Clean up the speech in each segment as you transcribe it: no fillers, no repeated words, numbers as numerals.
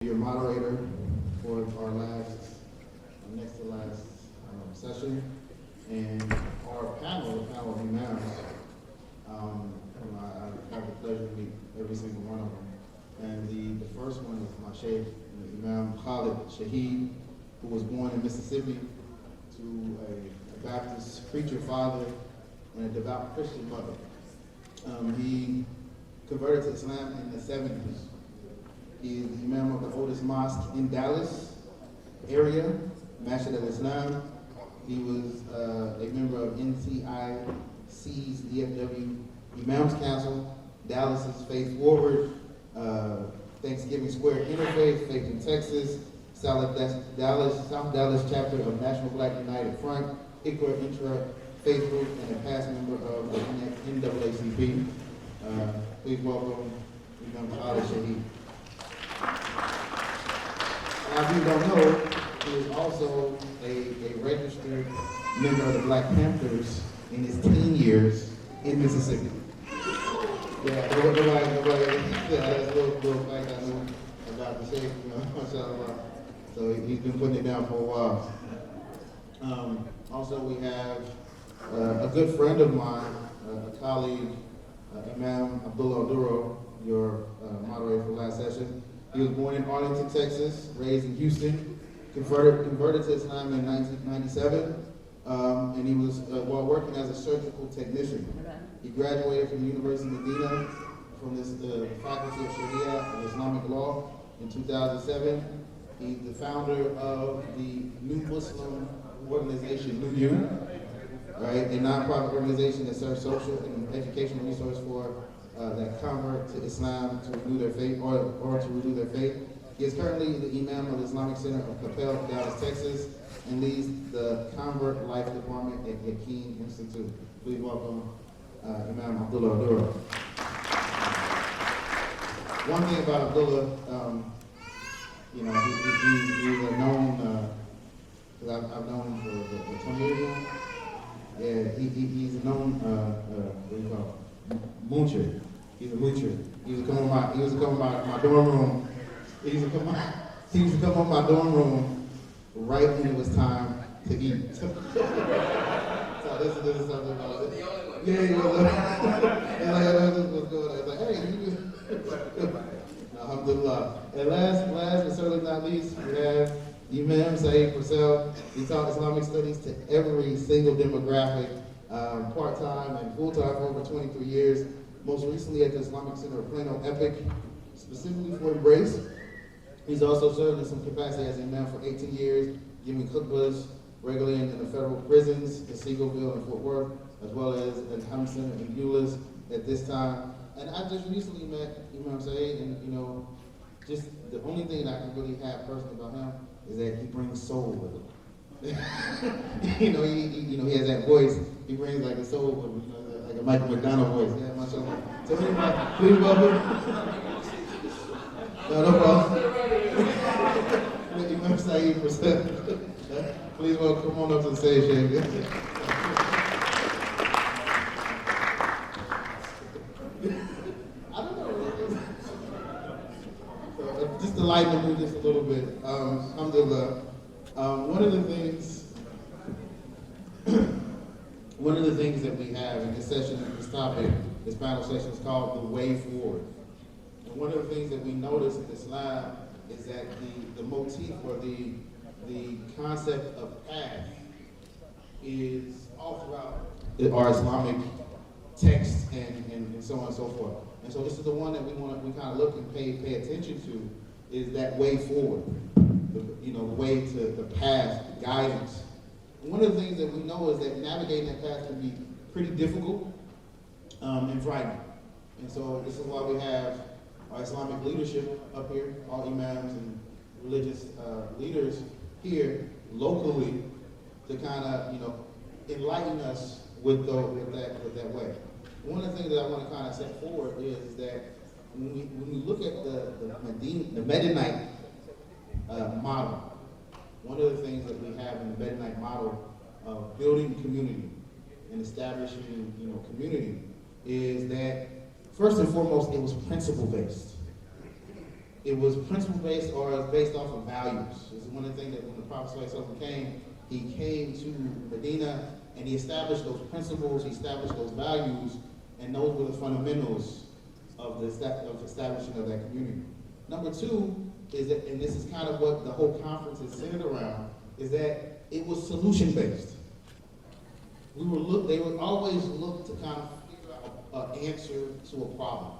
Your moderator for our next to last session, and our panel, the panel of imams. I have the pleasure to meet every single one of them. And the first one is my Shaykh, Imam Khalid Shaheed, who was born in Mississippi to a Baptist preacher father and a devout Christian mother. He converted to Islam in the 70s. He is the imam of the oldest mosque in Dallas area, Masjid al-Islam. He was a member of NCIC's DFW Imams Council, Dallas's Faith Forward, Thanksgiving Square Interfaith, Faith in Texas, South Dallas chapter of National Black United Front, Ikra Intra Faith Group, and a past member of the NAACP. Please welcome Imam Khalid Shaheed. As you don't know, he is also a registered member of the Black Panthers in his teen years in Mississippi. Yeah, nobody, that's a little fact I knew about the Shaykh, mashallah. So he's been putting it down for a while. Also, we have a good friend of mine, a colleague, Imam Abdullah Duro, your moderator for last session. He was born in Arlington, Texas, raised in Houston, converted to Islam in 1997, and he was while working as a surgical technician. He graduated from the University of Medina from the Faculty of Sharia and Islamic Law in 2007. He's the founder of the New Muslim organization, New You, right, a nonprofit organization that serves social and educational resource for that convert to Islam to renew their faith or to renew their faith. He is currently the Imam of the Islamic Center of Capel, Dallas, Texas, and leads the Convert Life Department at Hakeem Institute. Please welcome Imam Abdullah Duro. One thing about Abdullah, he's a known, because I've known him for 20 years now. Yeah, he's a known, what do you call it? Moocher. He's a moocher. He used to come on my dorm room. He used to come on my dorm room right when it was time to eat. So this is something about it. Yeah, he was what's going on. It's like, hey, you just alhamdulillah. And last but certainly not least, we have Imam Saeed Purcell. He taught Islamic studies to every single demographic, part-time and full-time for over 23 years, most recently at the Islamic Center of Plano Epic, specifically for Embrace. He's also served in some capacity as imam for 18 years, giving khutbahs regularly in the federal prisons in Seagoville and Fort Worth, as well as at Hamson and Euless at this time. And I just recently met Imam Saeed, and just the only thing that I can really have personally about him is that he brings soul with him. he has that voice. He brings like a soul with him, like a Michael McDonald voice. Yeah, mashallah. So anyway, please welcome. No problem. Imam Saeed Purcell. Please welcome. Come on up to the stage, Shaykh. I don't know. So, just to lighten the mood just a little bit. Alhamdulillah. One of the things that we have in this session, this topic, this panel session is called the way forward. And one of the things that we notice in Islam is that the motif or the concept of path is all throughout our Islamic texts and so on and so forth. And so this is the one that we kind of look and pay attention to, is that way forward, the way to the path, the guidance. And one of the things that we know is that navigating that path can be pretty difficult and frightening. And so this is why we have our Islamic leadership up here, all imams and religious leaders here locally to kind of enlighten us with that way. One of the things that I want to kind of set forward is that when we look at the Medinite model, one of the things that we have in the Medinite model of building community and establishing community is that first and foremost it was principle based. it was principle-based or based off of values. This is one of the things that when the Prophet ﷺ came, he came to Medina and he established those principles, he established those values, and those were the fundamentals of establishing of that community. Number two is that, and this is kind of what the whole conference is centered around, is that it was solution-based. They would always look to kind of figure out an answer to a problem.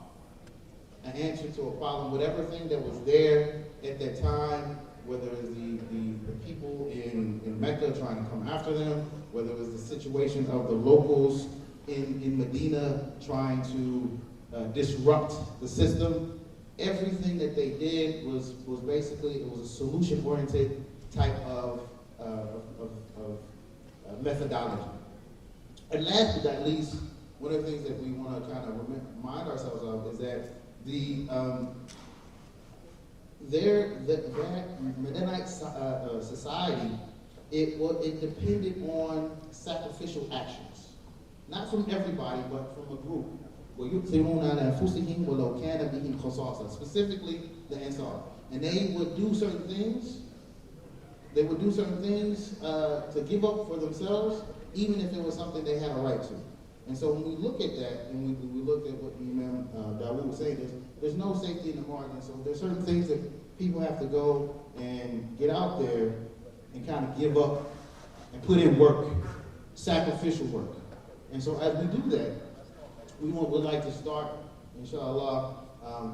An answer to a problem, whatever thing that was there at that time, whether it was the people in Mecca trying to come after them, whether it was the situation of the locals in Medina trying to disrupt the system. Everything that they did was basically, it was a solution-oriented type of methodology. And last but not least, one of the things that we want to kind of remind ourselves of is that that Medinite society, it depended on sacrificial actions. Not from everybody, but from a group. Specifically the Ansar. And they would do certain things. They would do certain things to give up for themselves, even if it was something they had a right to. And so when we look at that, and we look at what Imam Dawood was saying, there's no safety in the margin. So there's certain things that people have to go and get out there and kind of give up and put in work, sacrificial work. And so as we do that, we'd like to start, inshallah,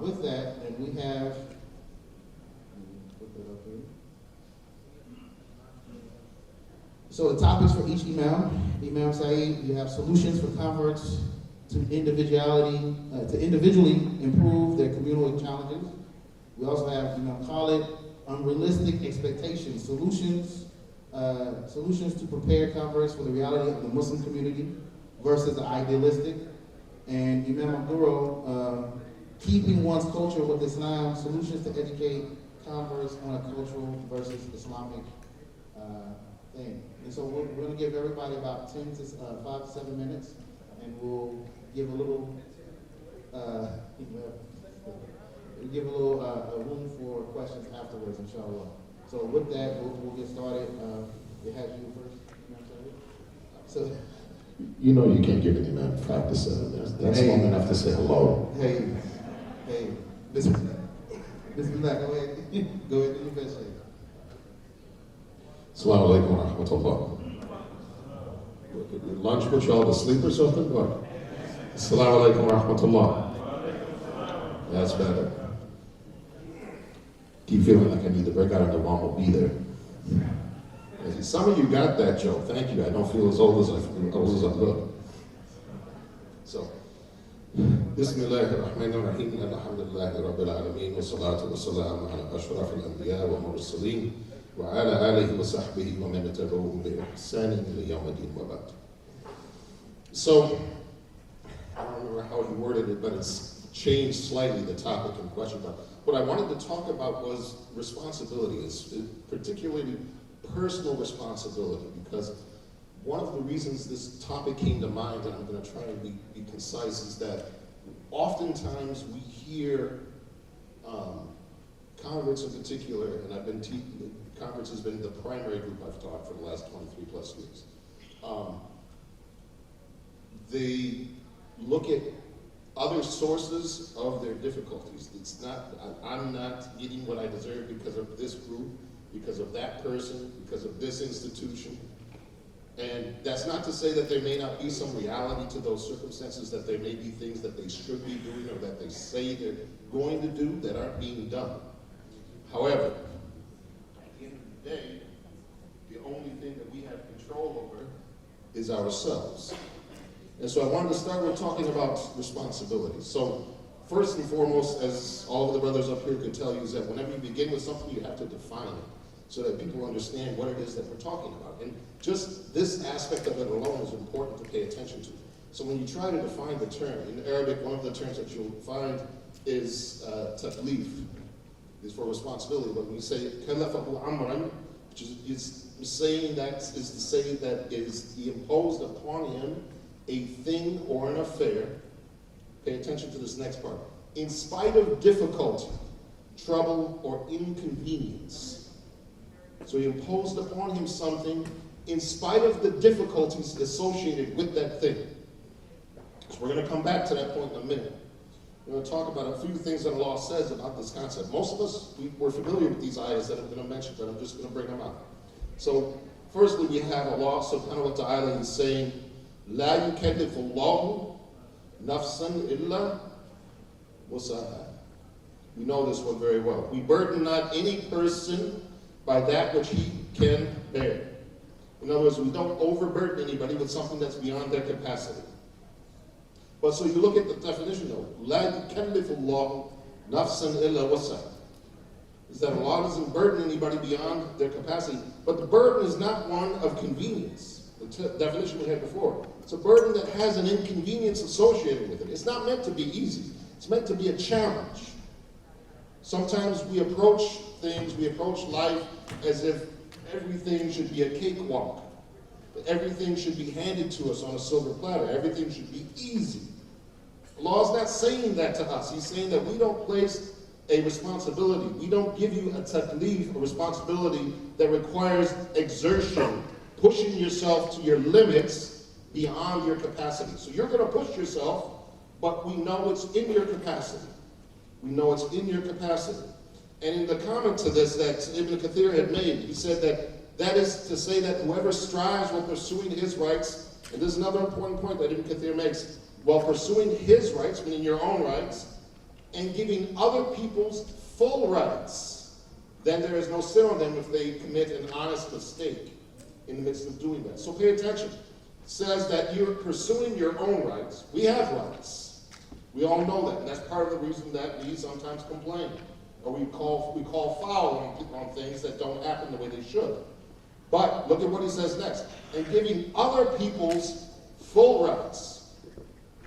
with that. And we have, put that up here. So the topics for each Imam Saeed, you have solutions for converts to individually improve their communal challenges. We also have Imam Khalid, unrealistic expectations, solutions to prepare converts for the reality of the Muslim community versus the idealistic. And Imam Abdurrah, keeping one's culture with Islam, solutions to educate converts on a cultural versus Islamic thing. And so we're going to give everybody about 5 to 7 minutes, and we'll give a little room for questions afterwards, inshallah. So with that, we'll get started. It has you first. So, you know you can't give any man 5 to 7 minutes. That's long enough to say hello. Hey, Bismillah. Bismillah, go ahead. Go ahead, do your best. Assalamu alaikum wa rahmatullah. Lunch put y'all to sleep or something? What? Assalamu alaikum wa rahmatullah. That's better. Keep feeling like I need to break out, and the mom will be there. Some of you got that joke. Thank you. I don't feel as old as I look. So, Bismillahirrahmanirrahim. Alhamdulillahi Rabbil Alameen. Wa salatu wa salam ala ashraf al-anbiya wa mursaleen. Wa ala alihi wa sahbihi wa man tabi'ahum bi ihsanin ila yawm ad-din wa ba'd. So, I don't remember how you worded it, but it's changed slightly, the topic in question. But what I wanted to talk about was responsibility, particularly personal responsibility, because one of the reasons this topic came to mind, and I'm going to try and be concise, is that oftentimes we hear converts in particular, and I've been teaching, converts has been the primary group I've taught for the last 23 plus years. They look at other sources of their difficulties. It's not, I'm not getting what I deserve because of this group, because of that person, because of this institution. And that's not to say that there may not be some reality to those circumstances, that there may be things that they should be doing or that they say they're going to do that aren't being done. However, at the end of the day, the only thing that we have control over is ourselves. And so I wanted to start with talking about responsibility. So first and foremost, as all of the brothers up here could tell you, is that whenever you begin with something, you have to define it so that people understand what it is that we're talking about. And just this aspect of it alone is important to pay attention to. So when you try to define the term, in Arabic, one of the terms that you'll find is taklif, is for responsibility. But when you say kallafahu amran, which is saying that is to say that he imposed upon him a thing or an affair. Pay attention to this next part. In spite of difficulty, trouble, or inconvenience. So he imposed upon him something in spite of the difficulties associated with that thing. So we're going to come back to that point in a minute. We're going to talk about a few things that the law says about this concept. Most of us, we're familiar with these ayahs that I'm going to mention, but I'm just going to bring them out. So, firstly, we have Allah subhanahu wa ta'ala is saying, La yukallifu Allahu nafsan illa wusaha. We know this one very well. We burden not any person by that which he can bear. In other words, we don't overburden anybody with something that's beyond their capacity. But so you look at the definition though, La yukallifu Allahu nafsan illa wusaha. Is that Allah doesn't burden anybody beyond their capacity. But the burden is not one of convenience. The definition we had before. It's a burden that has an inconvenience associated with it. It's not meant to be easy. It's meant to be a challenge. Sometimes we approach things, we approach life as if everything should be a cakewalk. That everything should be handed to us on a silver platter. Everything should be easy. Allah is not saying that to us. He's saying that we don't place a responsibility. We don't give you a taklif, a responsibility that requires exertion, pushing yourself to your limits beyond your capacity. So you're going to push yourself, but we know it's in your capacity. We know it's in your capacity. And in the comment to this that Ibn Kathir had made, he said that is to say that whoever strives while pursuing his rights, and this is another important point that Ibn Kathir makes, while pursuing his rights, meaning your own rights, and giving other people's full rights, then there is no sin on them if they commit an honest mistake in the midst of doing that. So pay attention. It says that you're pursuing your own rights. We have rights. We all know that, and that's part of the reason that we sometimes complain, or we call foul on things that don't happen the way they should. But look at what he says next. And giving other people's full rights.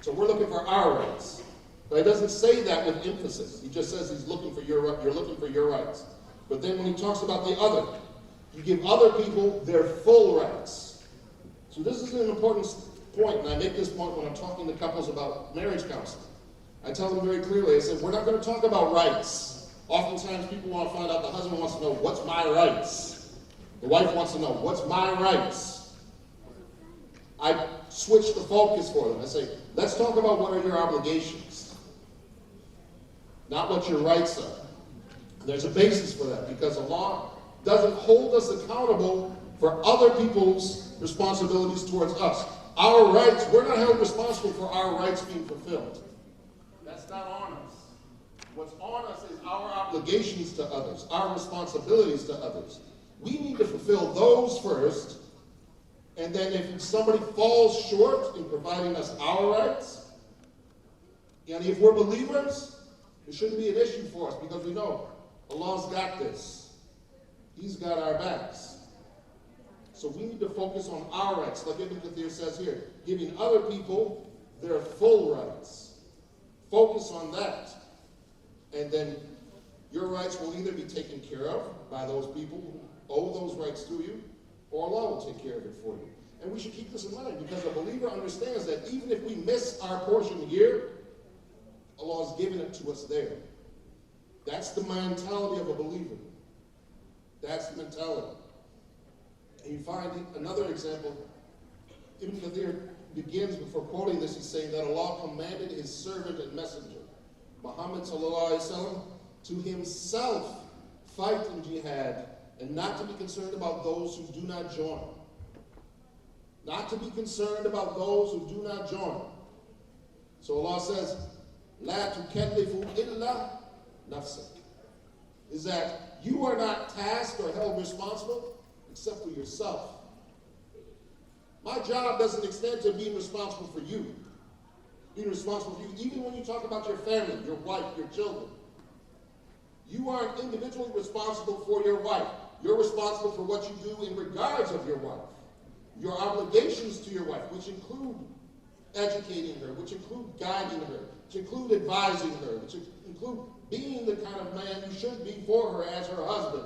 So we're looking for our rights. But he doesn't say that with emphasis. He just says you're looking for your rights. But then when he talks about the other, you give other people their full rights. So this is an important point, and I make this point when I'm talking to couples about marriage counseling. I tell them very clearly, I said, we're not going to talk about rights. Oftentimes people want to find out, the husband wants to know, what's my rights? The wife wants to know, what's my rights? I switch the focus for them. I say, let's talk about what are your obligations, not what your rights are. There's a basis for that because Allah doesn't hold us accountable for other people's responsibilities towards us. Our rights, we're not held responsible for our rights being fulfilled. That's not on us. What's on us is our obligations to others, our responsibilities to others. We need to fulfill those first, and then if somebody falls short in providing us our rights, and if we're believers, it shouldn't be an issue for us because we know Allah's got this. He's got our backs. So we need to focus on our rights, like Ibn Kathir says here, giving other people their full rights. Focus on that. And then your rights will either be taken care of by those people who owe those rights to you, or Allah will take care of it for you. And we should keep this in mind because a believer understands that even if we miss our portion here, Allah has given it to us there. That's the mentality of a believer. That's the mentality. And you find another example. Ibn Kathir begins before quoting this, he's saying that Allah commanded his servant and messenger, Muhammad sallallahu alaihi wasallam, to himself fight in jihad and not to be concerned about those who do not join. Not to be concerned about those who do not join. So Allah says, La tukallifu illa nafsak. Is that you are not tasked or held responsible except for yourself. My job doesn't extend to being responsible for you. Being responsible for you, even when you talk about your family, your wife, your children. You aren't individually responsible for your wife. You're responsible for what you do in regards of your wife. Your obligations to your wife, which include educating her, which include guiding her, which include advising her, which include being the kind of man you should be for her as her husband.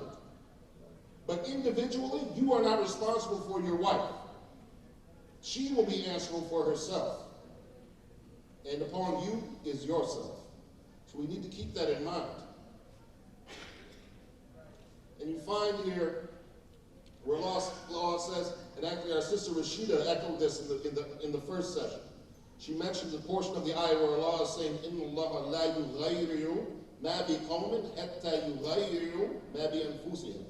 But individually, you are not responsible for your wife. She will be answerable for herself. And upon you is yourself. So we need to keep that in mind. find here where Allah says, and actually our sister Rashida echoed this in the first session. She mentions a portion of the ayah where Allah is saying, "Inna Allah la yughayyiru ma bi qawmin hatta yughayyiru ma bi anfusihim."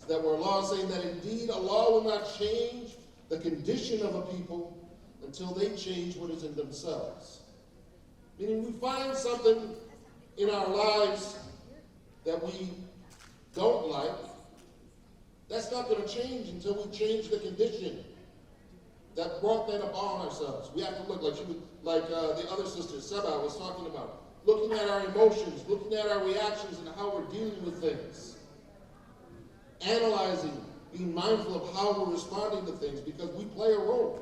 So that where Allah is saying that indeed Allah will not change the condition of a people until they change what is in themselves. Meaning we find something in our lives that we don't like, that's not going to change until we change the condition that brought that upon ourselves. We have to look like the other sister, Seba, was talking about, looking at our emotions, looking at our reactions and how we're dealing with things. Analyzing, being mindful of how we're responding to things, because we play a role.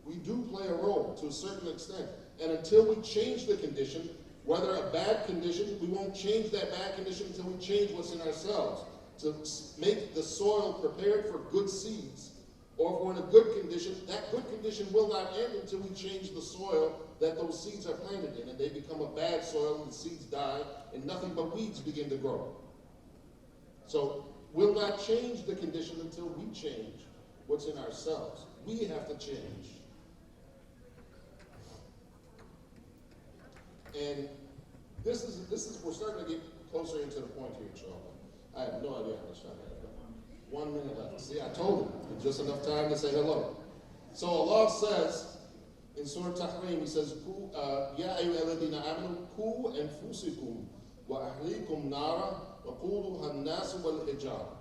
We do play a role to a certain extent. And until we change the condition, whether a bad condition, we won't change that bad condition until we change what's in ourselves, to make the soil prepared for good seeds. Or if we're in a good condition, that good condition will not end until we change the soil that those seeds are planted in, and they become a bad soil, and the seeds die, and nothing but weeds begin to grow. So we'll not change the condition until we change what's in ourselves. We have to change. And this is we're starting to get closer into the point here, inshallah. I have no idea how much time I have. 1 minute left. See, I told him. Just enough time to say hello. So Allah says in Surah Tahrim, He says, "Ya ayyuhalladhina amanu qu anfusakum wa ahlikum nara wa quduha an-nas wal hijara."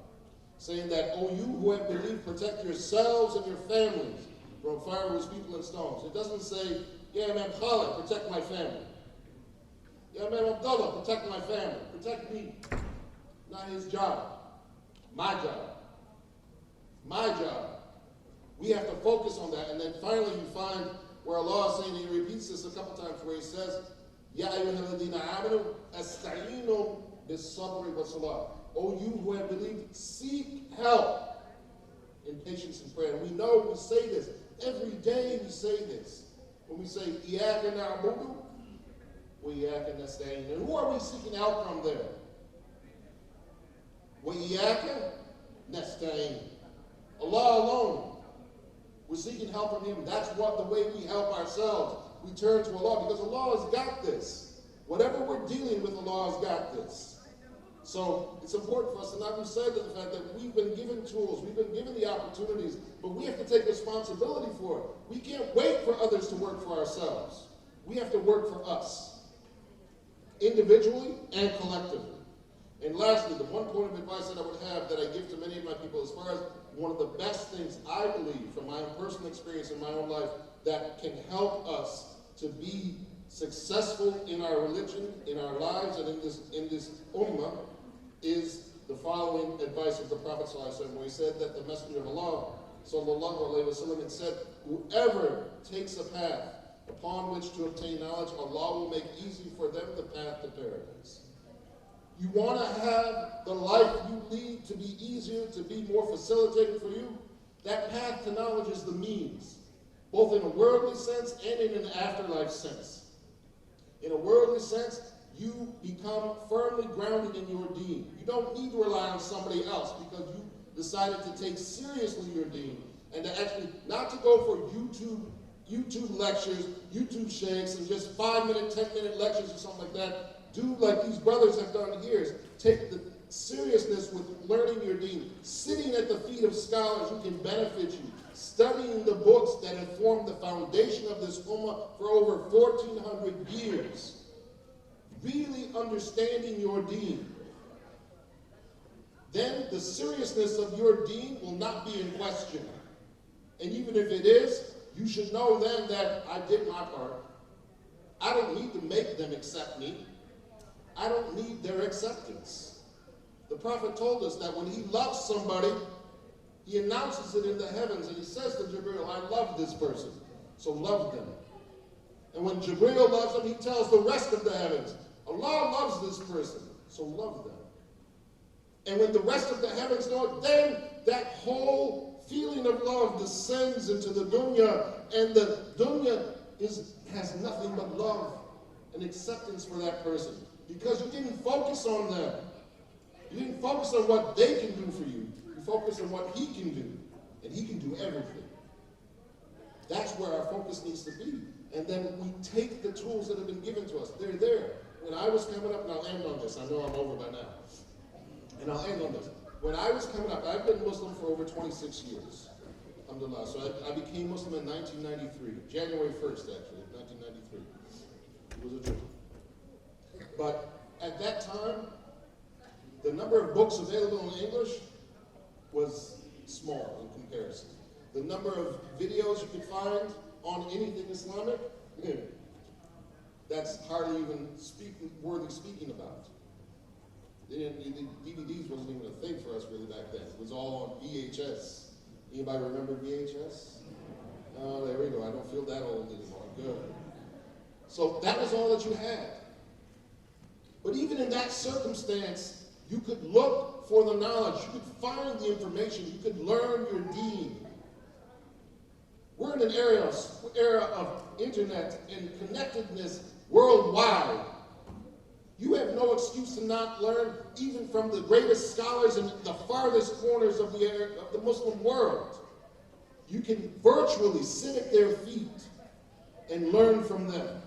Saying that, "O you who have believed, protect yourselves and your families from fire, whose people and stones." It doesn't say, "Yeah, man, Khalid, protect my family. Yeah, man, Abdullah, protect my family. Protect me." Not his job. My job. My job. We have to focus on that. And then finally you find where Allah is saying, and He repeats this a couple times, where He says, "Ya ayyuhalladhina amanu asta'inu bis-sabri was-salah." O you who have believed, seek help in patience and prayer. And we know we say this. Every day we say this. When we say, "Iyaka na'budu wa iyaka nasta'in." And who are we seeking help from there? Wa iyaka nasta'in. Allah alone. We're seeking help from Him. That's what the way we help ourselves. We turn to Allah because Allah has got this. Whatever we're dealing with, Allah has got this. So it's important for us to not lose sight of the fact that we've been given tools, we've been given the opportunities, but we have to take responsibility for it. We can't wait for others to work for ourselves. We have to work for us, individually and collectively. And lastly, the one point of advice that I would have that I give to many of my people, as far as one of the best things I believe from my own personal experience in my own life that can help us to be successful in our religion, in our lives, and in this ummah, is the following advice of the Prophet ﷺ, where he said that the Messenger of Allah ﷺ had said, "Whoever takes a path upon which to obtain knowledge, Allah will make easy for them the path to paradise." You want to have the life you lead to be easier, to be more facilitated for you? That path to knowledge is the means, both in a worldly sense and in an afterlife sense. In a worldly sense, you become firmly grounded in your deen. You don't need to rely on somebody else because you decided to take seriously your deen and to actually not to go for YouTube lectures, YouTube sheikhs, and just 5-minute, 10-minute lectures or something like that. Do like these brothers have done here. Take the seriousness with learning your deen, sitting at the feet of scholars who can benefit you, studying the books that have formed the foundation of this ummah for over 1,400 years, really understanding your deen. Then the seriousness of your deen will not be in question. And even if it is, you should know then that I did my part. I don't need to make them accept me. I don't need their acceptance. The Prophet told us that when he loves somebody, he announces it in the heavens and he says to Jibreel, "I love this person, so love them." And when Jibreel loves them, he tells the rest of the heavens, "Allah loves this person, so love them." And when the rest of the heavens know it, then that whole feeling of love descends into the dunya, and the dunya has nothing but love and acceptance for that person. Because you didn't focus on them. You didn't focus on what they can do for you. You focus on what he can do. And he can do everything. That's where our focus needs to be. And then we take the tools that have been given to us. They're there. When I was coming up, and I'll end on this. I know I'm over by now. And I'll end on this. When I was coming up, I've been Muslim for over 26 years. Alhamdulillah. So I became Muslim in 1993. January 1st, actually, 1993. It was a dream. But at that time, the number of books available in English was small in comparison. The number of videos you could find on anything Islamic, that's hardly even worthy speaking about. The DVDs wasn't even a thing for us really back then. It was all on VHS. Anybody remember VHS? Oh, there we go. I don't feel that old anymore. Good. So that was all that you had. But even in that circumstance, you could look for the knowledge. You could find the information. You could learn your deen. We're in an era of internet and connectedness worldwide. You have no excuse to not learn, even from the greatest scholars in the farthest corners of the Muslim world. You can virtually sit at their feet and learn from them.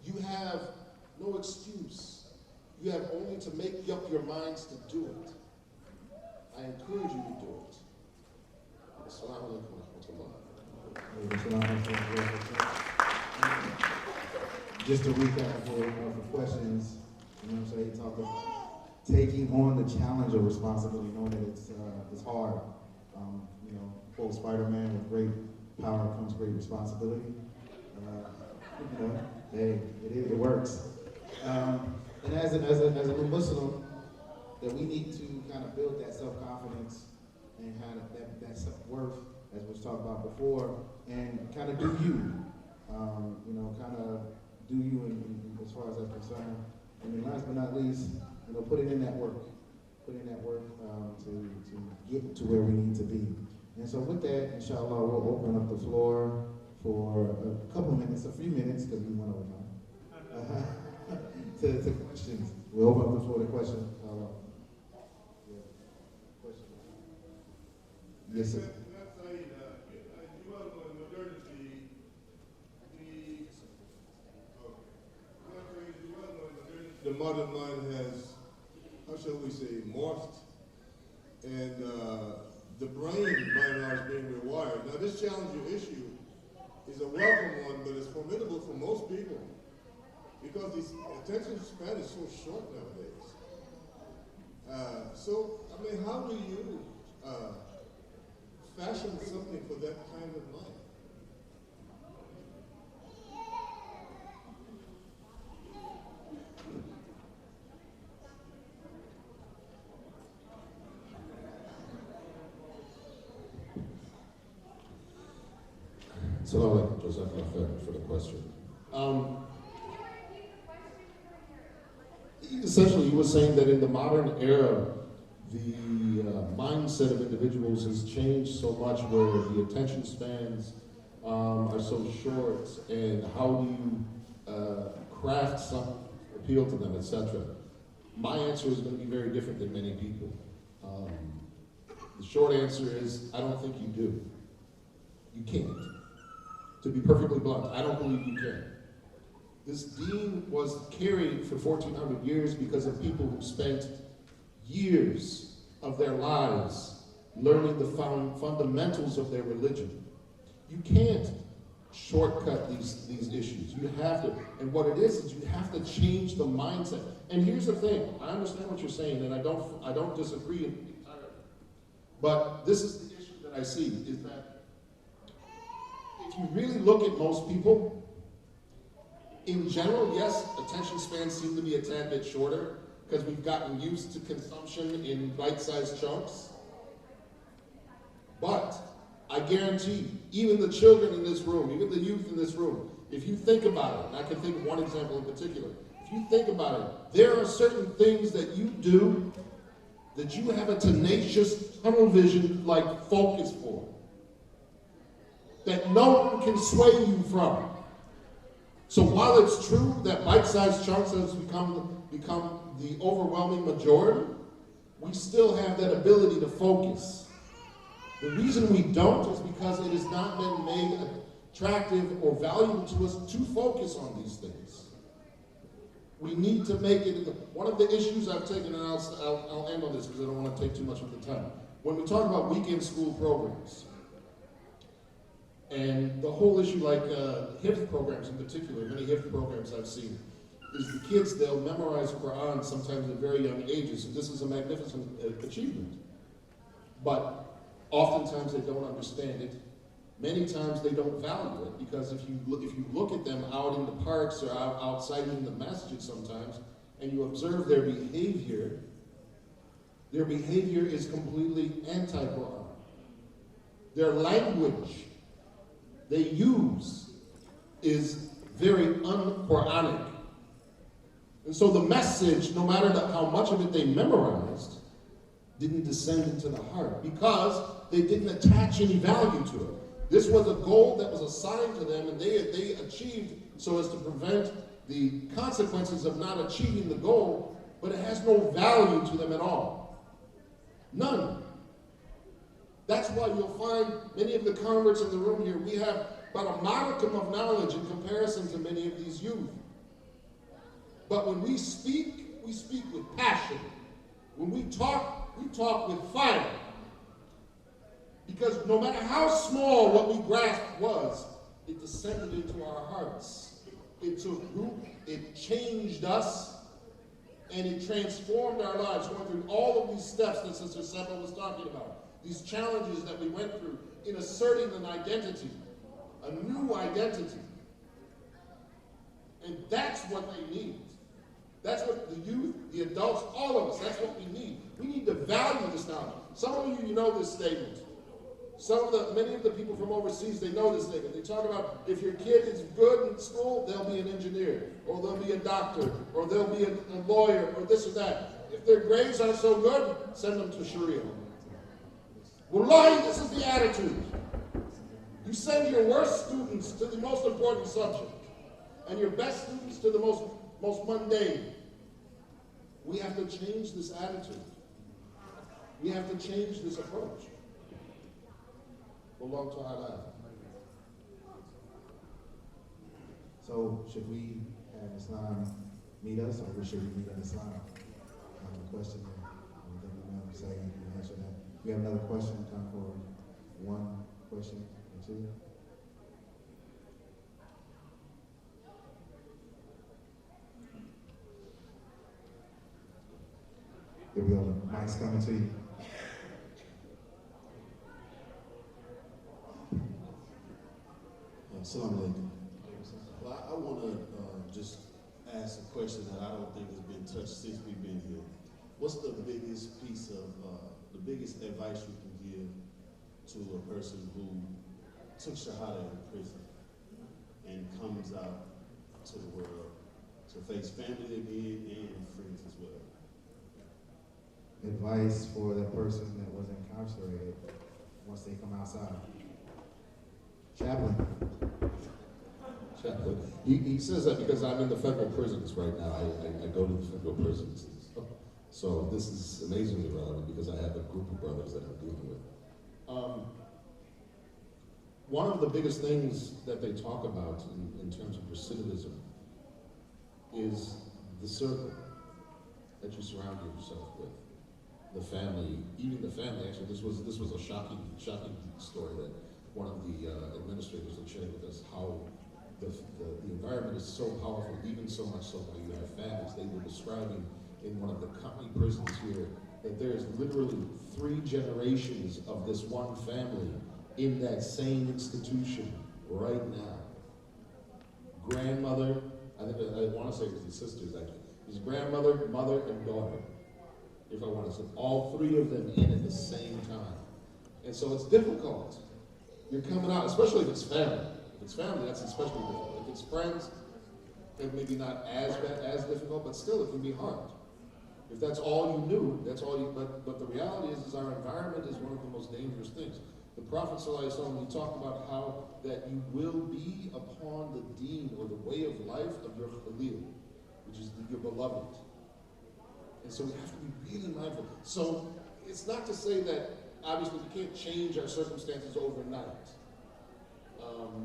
You have no excuse. You have only to make up your minds to do it. I encourage you to do it. Assalamu alaikum wa rahmatullah. Just to recap for questions, you know what I'm saying? He talked about taking on the challenge of responsibility, knowing that it's hard. You know, quote Spider-Man, with great power comes great responsibility. You know, hey, it works. And as a new Muslim, that we need to kind of build that self-confidence and kind of that self-worth, as was talked about before, and kind of do you. You know, kind of do you in as far as that's concerned. And then last but not least, you know, put in that work. Put in that work to get to where we need to be. And so with that, inshallah, we'll open up the floor for a couple minutes, a few minutes, because we went over time, to questions. We'll open up the floor to questions. Yes, sir. The modern mind has, how shall we say, morphed, and the brain, by and large, being rewired. Now, this challenging issue is a welcome one, but it's formidable for most people because the attention span is so short nowadays. So, I mean, how do you fashion something for that kind of mind? Assalamu alaikum, Joseph, for the question. Essentially, he was saying that in the modern era, the mindset of individuals has changed so much where the attention spans are so short, and how do you craft some appeal to them, etc. My answer is going to be very different than many people. The short answer is, I don't think you do. You can't. To be perfectly blunt, I don't believe you can. This deen was carried for 1,400 years because of people who spent years of their lives learning the fundamentals of their religion. You can't shortcut these issues. You have to, and what it is you have to change the mindset. And here's the thing, I understand what you're saying, and I don't disagree entirely. But this is the issue that I see, is that if you really look at most people, in general, yes, attention spans seem to be a tad bit shorter because we've gotten used to consumption in bite-sized chunks. But I guarantee, even the children in this room, even the youth in this room, if you think about it, and I can think of one example in particular, if you think about it, there are certain things that you do that you have a tenacious tunnel vision like focus for, that no one can sway you from. So while it's true that bite-sized chunks has become the overwhelming majority, we still have that ability to focus. The reason we don't is because it has not been made attractive or valuable to us to focus on these things. We need to make it, one of the issues I've taken, and I'll end on this because I don't want to take too much of the time. When we talk about weekend school programs, and the whole issue like HIFZ programs in particular, many HIFZ programs I've seen, is the kids, they'll memorize Quran sometimes at very young ages, and this is a magnificent achievement. But oftentimes they don't understand it. Many times they don't value it, because if you look at them out in the parks or outside in the masjid sometimes, and you observe their behavior is completely anti-Quran. Their language they use is very un-Quranic. And so the message, no matter how much of it they memorized, didn't descend into the heart because they didn't attach any value to it. This was a goal that was assigned to them, and they achieved so as to prevent the consequences of not achieving the goal, but it has no value to them at all. None. That's why you'll find many of the converts in the room here, we have about a modicum of knowledge in comparison to many of these youth. But when we speak with passion. When we talk with fire. Because no matter how small what we grasped was, it descended into our hearts. It took root, it changed us, and it transformed our lives, going through all of these steps that Sister Sepa was talking about. These challenges that we went through in asserting an identity, a new identity. And that's what they need. That's what the youth, the adults, all of us, that's what we need. We need to value this knowledge. Some of you know this statement. Many of the people from overseas, they know this statement. They talk about if your kid is good in school, they'll be an engineer, or they'll be a doctor, or they'll be a lawyer, or this or that. If their grades aren't so good, send them to Sharia. Wallahi, this is the attitude. You send your worst students to the most important subject, and your best students to the most mundane. We have to change this attitude. We have to change this approach. Belong to our life. So, should we have Islam meet us, or should we meet at Islam? The question there. Anything you want to say, you can answer that. We have another question. Time for one question or two. Here we go. The mic's coming to you. Assalamu alaikum. Well, I want to just ask a question that I don't think has been touched since we've been here. What's the biggest piece of, the biggest advice you can give to a person who took Shahada in prison and comes out to the world to face family again and friends as well? Advice for that person that was incarcerated once they come outside. Chaplain. He says that because I'm in the federal prisons right now. I go to the federal prisons. So this is amazingly relevant because I have a group of brothers that I'm dealing with. One of the biggest things that they talk about in terms of recidivism is the circle that you surround yourself with. The family, even the family. Actually, this was a shocking story that one of the administrators had shared with us, how the environment is so powerful, even so much so when you have families. They were describing in one of the company prisons here that there's literally 3 generations of this one family in that same institution right now. Grandmother, I want to say it was the sisters actually. His grandmother, mother, and daughter. If I want to say, all 3 of them in at the same time. And so it's difficult. You're coming out, especially if it's family. If it's family, that's especially difficult. If it's friends, it may be not as bad, as difficult, but still it can be hard. If that's all you knew, that's all you, but the reality is our environment is one of the most dangerous things. The Prophet ﷺ, he talked about how that you will be upon the deen or the way of life of your Khalil, which is your beloved. And so we have to be really mindful. So it's not to say that obviously we can't change our circumstances overnight,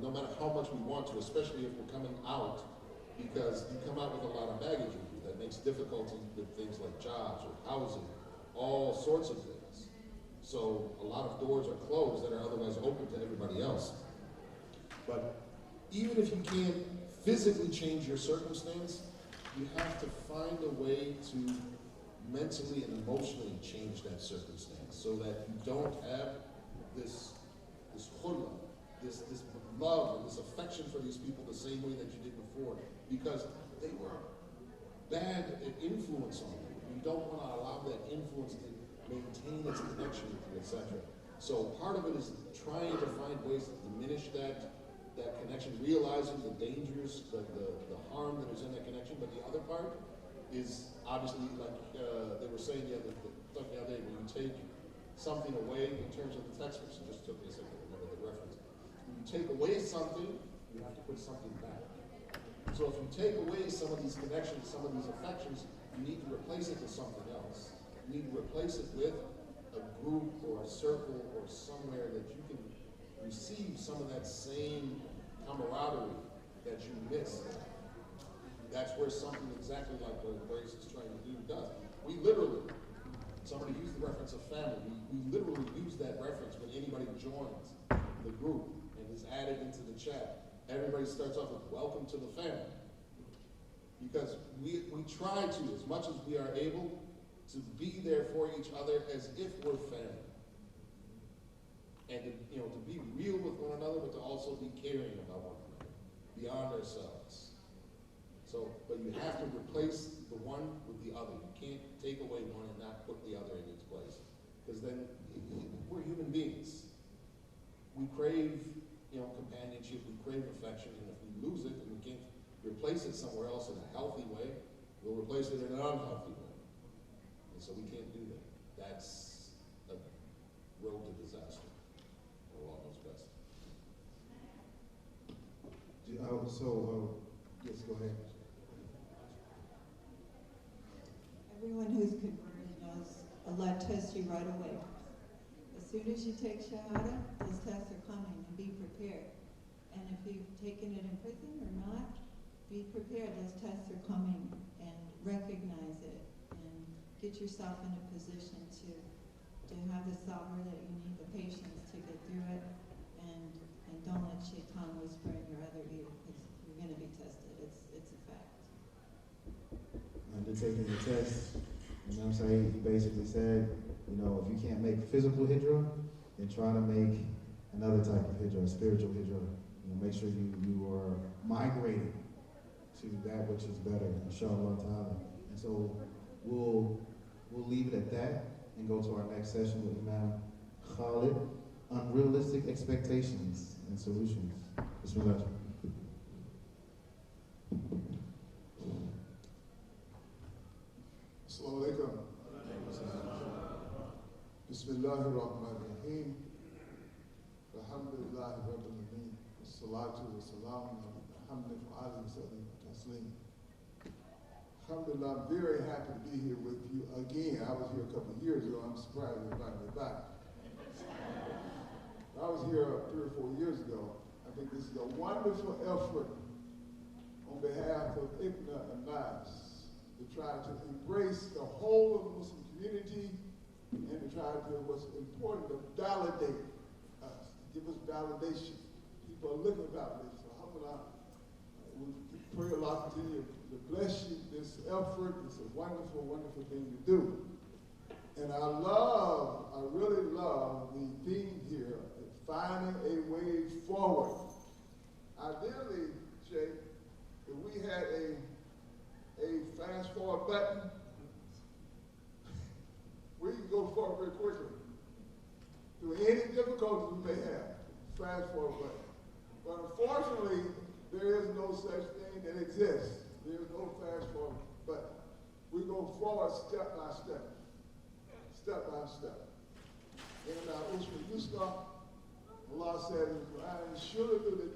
no matter how much we want to, especially if we're coming out, because you come out with a lot of baggage with you that makes difficulty with things like jobs or housing, all sorts of things. So a lot of doors are closed that are otherwise open to everybody else. But even if you can't physically change your circumstance, you have to find a way to mentally and emotionally change that circumstance so that you don't have this khullah, this love and this affection for these people the same way that you did before, because they were bad influence on you. You don't want to allow that influence to maintain its connection with you, etc. So part of it is trying to find ways to diminish that connection, realizing the dangers, the harm that is in that connection. But the other part is obviously, like they were saying the other day, when you take something away in terms of the text, which just took me a second to remember the reference. When you take away something, you have to put something back. So if you take away some of these connections, some of these affections, you need to replace it with something else. You need to replace it with a group or a circle or somewhere that you can receive some of that same camaraderie that you missed. That's where something exactly like what Grace is trying to do does. We literally, somebody used the reference of family. We literally use that reference when anybody joins the group and is added into the chat. Everybody starts off with welcome to the family. Because we try to, as much as we are able, to be there for each other as if we're family. And to be real with one another, but to also be caring about one another, beyond ourselves. So, but you have to replace the one with the other. You can't take away one and not put the other in its place. Because then, we're human beings. We crave, companionship, we crave affection, and if we lose it and we can't replace it somewhere else in a healthy way, we'll replace it in an unhealthy way. And so we can't do that. That's a road to disaster. Allah knows best. Yes, go ahead. Everyone who's converted knows Allah tests you right away. As soon as you take Shahada, those tests are coming, and be prepared. And if you've taken it in prison or not, be prepared. Those tests are coming, and recognize it, and get yourself in a position to have the sabr that you need, the patience to get through it, and don't let shaitan whisper in your other ear, because you're going to be tested. It's a fact. Undertaking the test, I'm saying? He basically said, if you can't make physical hijrah, then try to make another type of hijrah, a spiritual hijrah. Make sure you are migrating to that which is better, inshallah ta'ala. And so we'll leave it at that and go to our next session with Imam Khalid, Unrealistic Expectations and Solutions. Bismillah. Assalamu alaikum. Bismillahir Rahmanir Rahim. Alhamdulillah Rabbil Alameen. Salatu wa salam alhamdulillah wa alayhi wa sallam taslim. Alhamdulillah, I'm very happy to be here with you again. I was here a couple of years ago. I'm surprised you invited me back. I was here 3 or 4 years ago. I think this is a wonderful effort on behalf of ICNA and NAS to try to embrace the whole of the Muslim community and to try to, what's important, to validate us, give us validation. People are looking for validation. So alhamdulillah, we pray Allah continue to bless you, this effort. It's a wonderful, wonderful thing to do. And I really love the theme here, finding a way forward. Ideally, Jay, if we had a fast forward button, we can go forward very quickly through any difficulties we may have. Fast forward button. But unfortunately, there is no such thing that exists. There is no fast forward button. We go forward step by step. Step by step. And Usman Yusuf, Allah said in the Quran, surely through the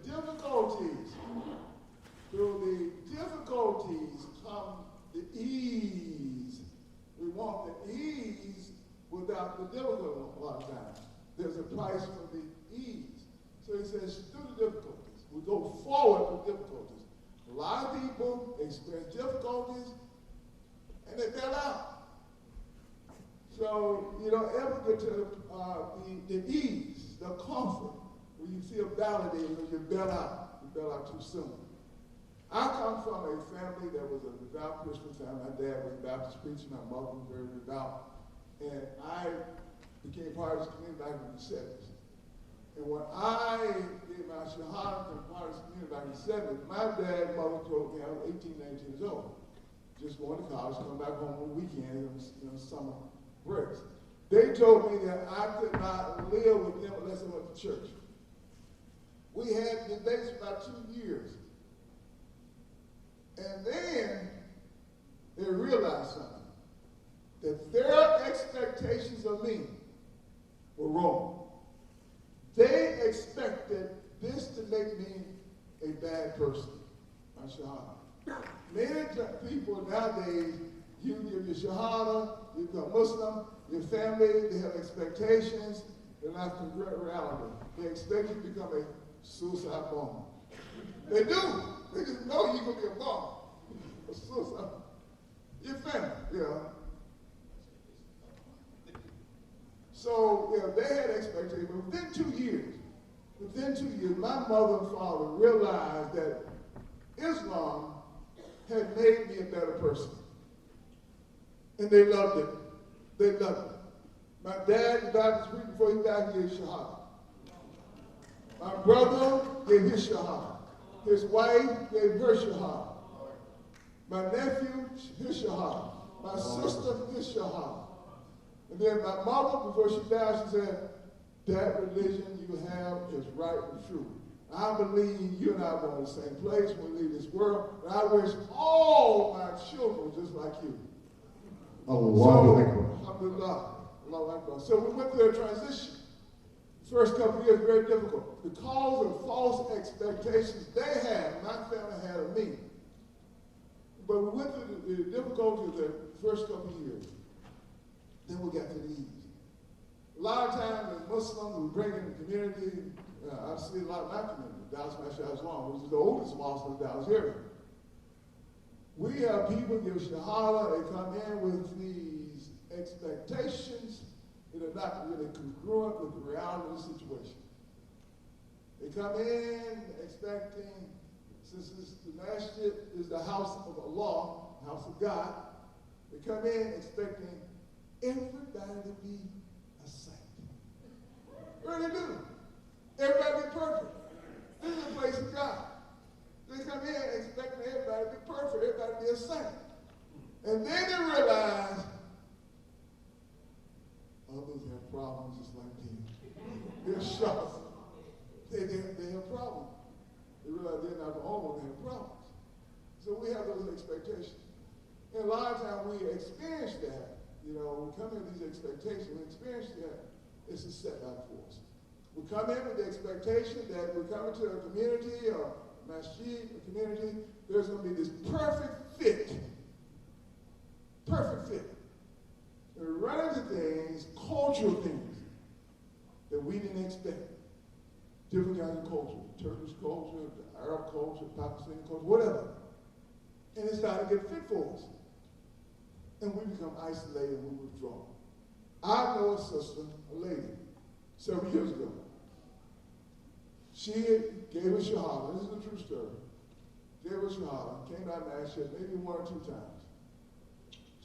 difficulties come the ease. want the ease without the difficulty a lot of times. There's a price for the ease. So he says, through the difficulties. We go forward with difficulties. A lot of people experience difficulties and they bail out. So you don't ever get to the ease, the comfort, where you feel validated when you bail out. You bail out too soon. I come from a family that was a devout Christian family. My dad was a Baptist preacher, my mother was very devout. And I became part of this community back in the 70s. And when I gave my shahada and part of this community back in the 70s, my dad and mother told me I was 18, 19 years old. Just going to college, coming back home on the weekends, summer breaks. They told me that I could not live with them unless I went to church. We had debates for about 2 years. And then they realized something, that their expectations of me were wrong. They expected this to make me a bad person. My shahada. Many people nowadays, you give your shahada, you become Muslim, your family, they have expectations, they're not congruent reality. They expect you to become a suicide bomber. They do. They just know you're going to be a bomber. A suicide. Your family, So, they had expectations. But within 2 years, my mother and father realized that Islam had made me a better person. And they loved it. They loved it. My dad, the Baptist preacher, before he died, gave shahada. My brother gave his shahada. His wife gave her shahada. My nephew, his shahada. My sister, his shahada. And then my mother, before she died, she said, that religion you have is right and true. I believe you and I are going to the same place when we leave this world, and I wish all my children were just like you. Allahu Akbar. Alhamdulillah. Allahu Akbar. So we went through a transition. First couple of years, very difficult. Because of false expectations they had, my family had of me. But we went through the difficulty of the first couple of years. Then we got to the ease. A lot of times as Muslims, we bring in the community, I see a lot of my community, Dallas Masjid Islam, which is the oldest mosque in the Dallas area. We have people give shahada, they come in with these expectations that are not really congruent with the reality of the situation. They come in expecting, since the masjid is the house of Allah, house of God, they come in expecting everybody to be a saint. Really do. Everybody be perfect. This is a place of God. They come in expecting everybody to be perfect, everybody to be a saint. And then they realize others have problems just like them. They're shocked. They have problems. They realize they're not the only one that have problems. So we have those expectations. And a lot of times we experience that. We come in with these expectations, we experience that, it's a setback for us. We come in with the expectation that we're coming to a community or a masjid, a community, there's going to be this perfect fit. Perfect fit. And we run into things, cultural things, that we didn't expect. Different kinds of culture, Turkish culture, the Arab culture, Pakistani culture, whatever. And it's not a good fit for us. And we become isolated and we withdraw. I know a sister, a lady, several years ago. She gave a shahada. This is a true story. Gave a shahada, came out of Masjid maybe 1 or 2 times.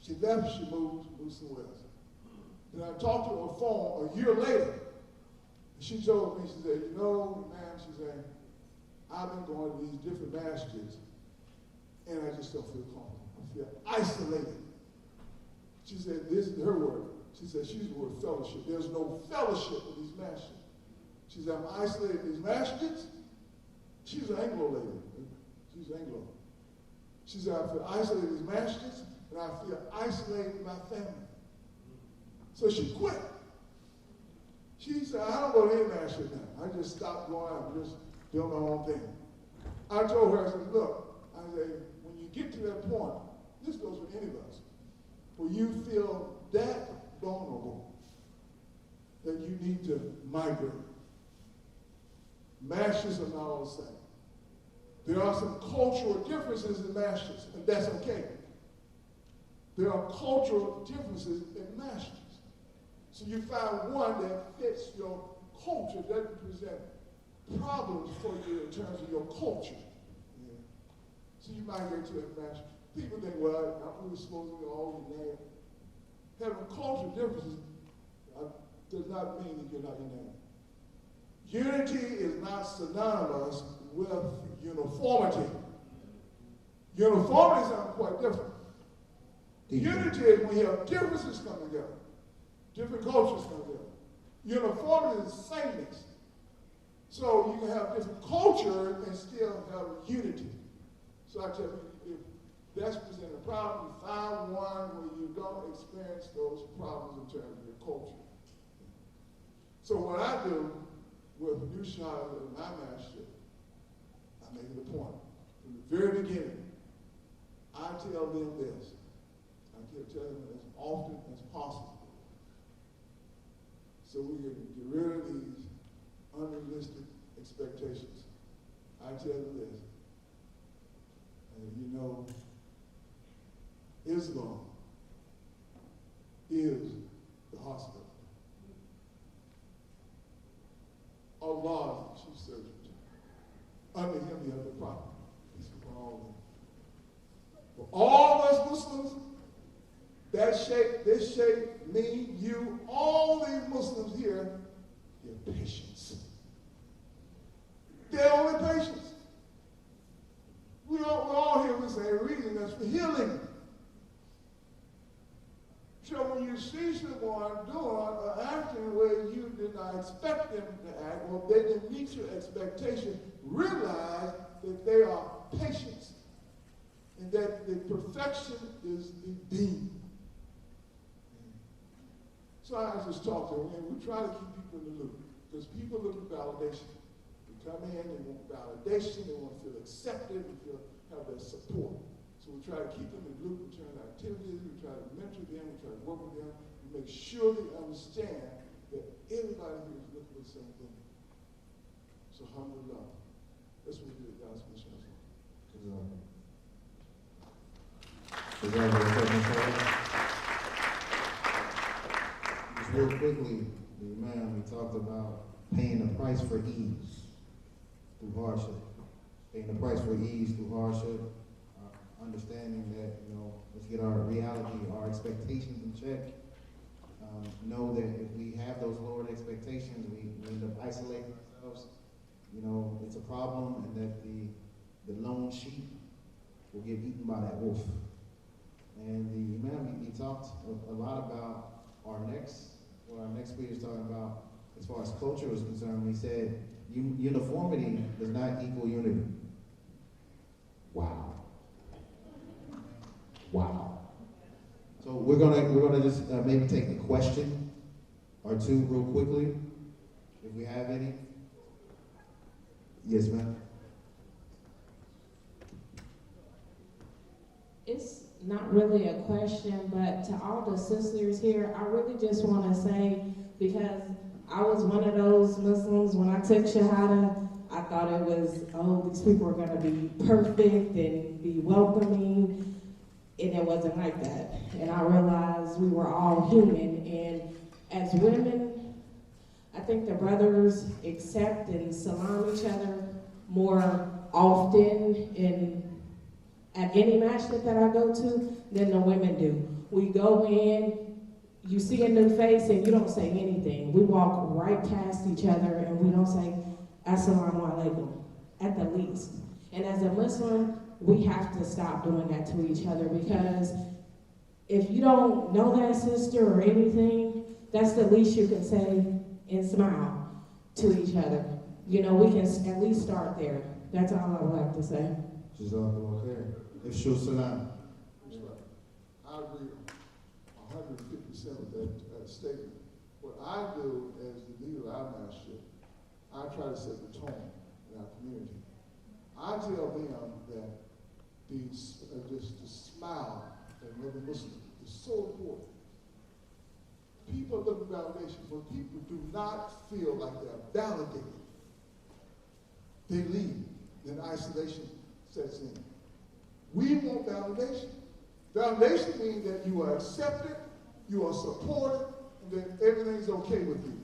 She left, she moved somewhere else. And I talked to her on the phone a year later. And she told me, she said, ma'am, she said, I've been going to these different masjids and I just don't feel comfortable. I feel isolated. She said, this is her word. She said, she used the word fellowship. There's no fellowship with these masjids. She said, I'm isolated in these masjids. She's an Anglo lady. She's Anglo. She said, I feel isolated in these masjids, and I feel isolated in my family. So she quit. She said, I don't go to any masjid now. I just stopped going out and just doing my own thing. I told her, I said, look, I said, when you get to that point, this goes for any of us. where you feel that vulnerable that you need to migrate. Masters are not all the same. There are some cultural differences in masters, and that's okay. There are cultural differences in masters. So you find one that fits your culture, doesn't present problems for you in terms of your culture. Yeah. So you migrate to a master. People think, well, I'm really supposed to be all in name. Having cultural differences does not mean that you're not unanimous. Unity is not synonymous with uniformity. Uniformity is something quite different. Unity is when you have differences come together, different cultures come together. Uniformity is sameness. So you can have different cultures and still have unity. So I tell you, if that's presenting a problem, you find one where you don't experience those problems in terms of your culture. So what I do with New Charlotte and my master, I make it a point. From the very beginning, I tell them this. I tell them as often as possible. So we can get rid of these unrealistic expectations. I tell them this. And Islam is the hospital. Allah is the chief surgeon. Under him you have the prophet. Peace be upon all of them. For all of us Muslims, this shape, me, you, all these Muslims here, your patience. They're only patience. We're all here for the same reason, that's for healing. So when you see someone doing or acting in a way you did not expect them to act, or they didn't meet your expectation, realize that they are patients and that the perfection is indeed. So I just talk to them, and we try to keep people in the loop, because people look for validation. They come in, they want validation, they want to feel accepted, they have their support. So we try to keep them in the loop in terms of activities, we try to mentor them, we try to work with them, and make sure they understand that everybody here is looking for the same thing. So alhamdulillah, that's what we do at God's Mission. Just real quickly, the Imam, we talked about paying the price for ease through hardship. Paying the price for ease through hardship. Understanding that, let's get our reality, our expectations in check. Know that if we have those lowered expectations, we end up isolating ourselves. It's a problem, and that the lone sheep will get eaten by that wolf. And the Imam, he talked a lot about our next speaker is talking about as far as culture is concerned. He said, uniformity does not equal unity. Wow. Wow. So we're gonna just maybe take a question or two real quickly, if we have any. Yes, ma'am. It's not really a question, but to all the sisters here, I really just want to say, because I was one of those Muslims when I took Shahada, I thought it was, these people are going to be perfect and be welcoming. And it wasn't like that. And I realized we were all human. And as women, I think the brothers accept and salam each other more often at any masjid that I go to than the women do. We go in, you see a new face and you don't say anything. We walk right past each other and we don't say assalamu alaikum, at the least. And as a Muslim, we have to stop doing that to each other, because if you don't know that sister or anything, that's the least you can say and smile to each other. We can at least start there. That's all I would like to say. Jazakallah khair. Ifshul salam. I agree 150% with that statement. What I do as the leader of our masjid, I try to set the tone in our community. I tell them that just to smile at another Muslim, to is so important. People look for validation. When people do not feel like they're validated, they leave. Then isolation sets in. We want validation. Validation means that you are accepted, you are supported, and that everything's okay with you.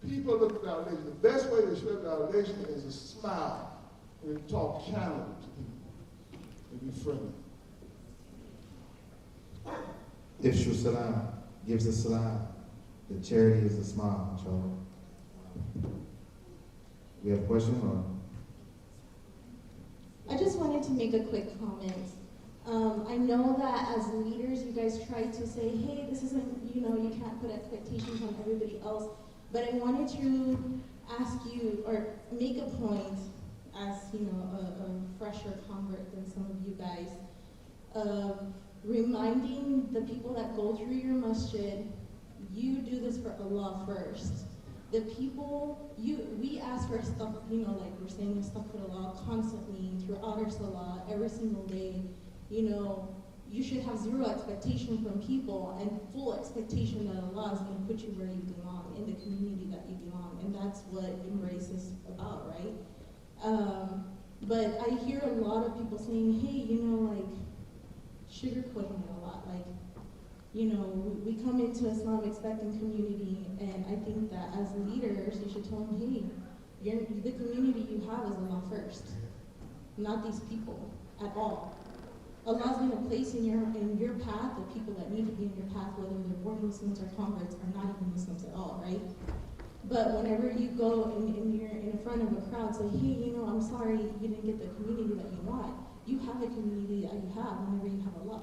People look for validation. The best way to show validation is to smile and talk candidly to people and be friendly. Ifshu Salam gives a salam. The charity is a smile, inshallah. We have a question or? I just wanted to make a quick comment. I know that as leaders, you guys try to say, hey, this isn't, you can't put expectations on everybody else. But I wanted to ask you, or make a point as, a fresher convert than some of you guys, of reminding the people that go through your masjid, you do this for Allah first. The people, we ask for stuff, like we're saying astaghfirullah constantly throughout our salah, every single day. You should have zero expectation from people and full expectation that Allah is going to put you where you belong, in the community that you belong. And that's what Embrace is about, right? But I hear a lot of people saying, hey, sugarcoating it a lot. We come into Islam expecting community, and I think that as leaders, you should tell them, hey, the community you have is Allah first, not these people at all. Allah's going to place in your path the people that need to be in your path, whether they're born Muslims or converts or not even Muslims at all, right? But whenever you go and you're in front of a crowd, say, hey, I'm sorry you didn't get the community that you want. You have a community that you have whenever you have Allah.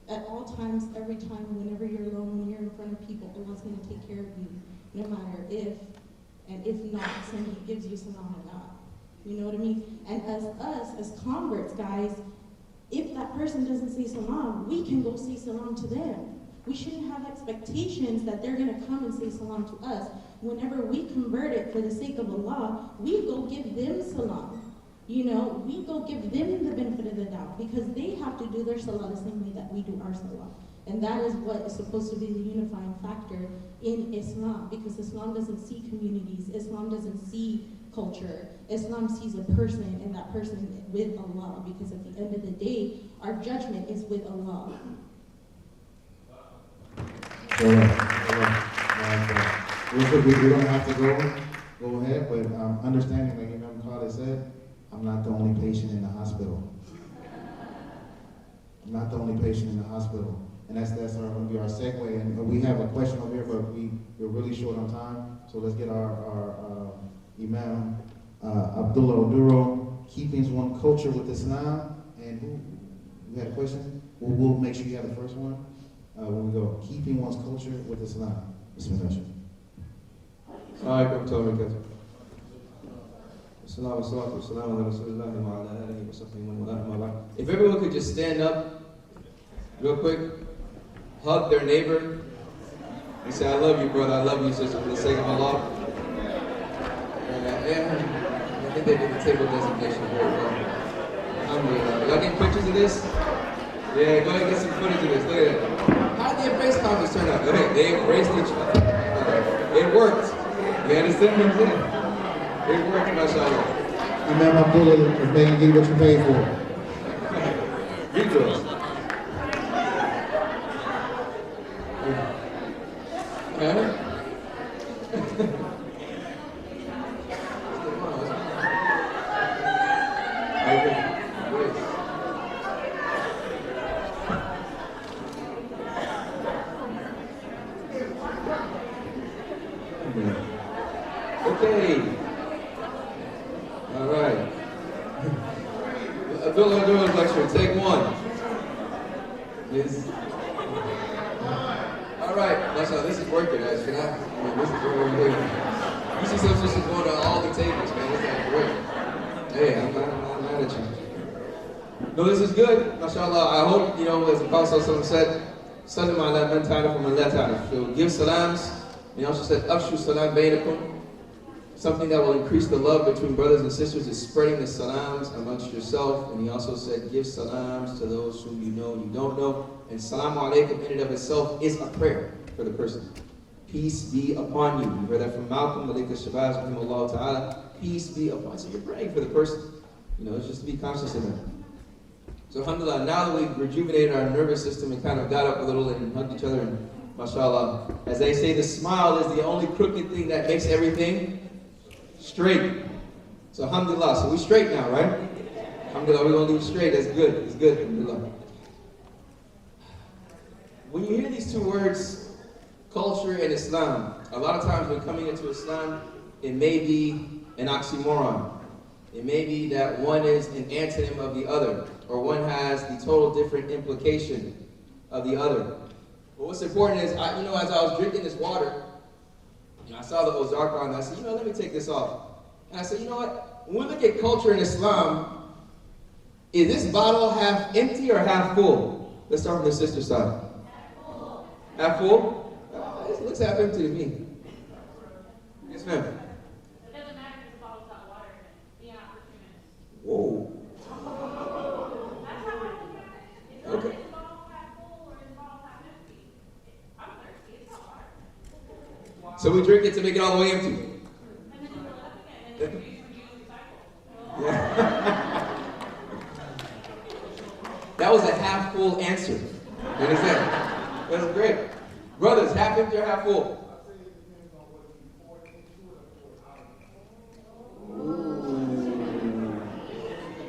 At all times, every time, whenever you're alone, when you're in front of people, Allah's going to take care of you, no matter if, and if not, somebody gives you salam or not. You know what I mean? And as converts, guys, if that person doesn't say salam, we can go say salam to them. We shouldn't have expectations that they're going to come and say salam to us. Whenever we convert it for the sake of Allah, we go give them salam. We go give them the benefit of the doubt because they have to do their salah the same way that we do our salah. And that is what is supposed to be the unifying factor in Islam, because Islam doesn't see communities, Islam doesn't see culture. Islam sees a person, and that person with Allah, because at the end of the day, our judgment is with Allah. We don't have to go ahead, but understanding, like Imam Khalid said, I'm not the only patient in the hospital. I'm not the only patient in the hospital. And that's going to be our segue. And we have a question over here, but we're really short on time. So let's get our Imam Abdullah Oduro, keeping one culture with Islam. And you had a question? We'll make sure you have the first one when we go. Keeping one's culture with Islam. Bismillah. If everyone could just stand up real quick, hug their neighbor, and say, I love you, brother, I love you, sister, for the sake of Allah. I think they did the table designation very well. Alhamdulillah. Y'all getting pictures of this? Yeah, go ahead and get some footage of this. Look at that. How did the Embrace conference turn out? Okay, they embraced each other. It worked. You understand what I'm saying? It worked, mashallah. Imam Abdullah is making you what you paid for. Read to us. Okay. All right. Abdullah lecture, take one. Yes. All right, mashallah, this is working, guys. This is where we're here. You see some sisters going to all the tables, man. This is great. Hey, I'm not mad at you. No, this is good, mashallah. I hope, as the Prophet said, Sallim ala man ta'arifu man la ta'arif. So give salams. He also said, Afshu salam bainakum. something that will increase the love between brothers and sisters is spreading the salams amongst yourself. And he also said, give salams to those whom you know and you don't know. And salamu alaikum in and of itself is a prayer for the person. Peace be upon you. You heard that from Malcolm, Malik al-Shabazz, rahimahullah ta'ala. Peace be upon you. So you're praying for the person. You know, it's just to be conscious of that. So alhamdulillah, now that we've rejuvenated our nervous system and kind of got up a little and hugged each other, and mashallah, as they say, the smile is the only crooked thing that makes everything straight. So alhamdulillah, so we straight now, right? Alhamdulillah, we're going to leave straight. That's good. It's good. Alhamdulillah. When you hear these two words, culture and Islam, a lot of times when coming into Islam, it may be an oxymoron. It may be that one is an antonym of the other, or one has the total different implication of the other. But what's important is, as I was drinking this water, I saw the Ozarka on, and I said, let me take this off. And I said, you know what? When we look at culture in Islam, is this bottle half empty or half full? Let's start from the sister side. Half full? It looks half empty to me. Yes, ma'am. It doesn't matter if the bottle's got water in it. Be out for 2 minutes. Whoa. That's how I look at it. It's not Okay. is the bottle half full or is the bottle half empty. I'm thirsty. It's not water. So we drink it to make it all the way empty. And then you fill it up again. And then you reuse the cycle. Yeah. That was a half full answer. You understand? That was great. Brothers, half empty or half full?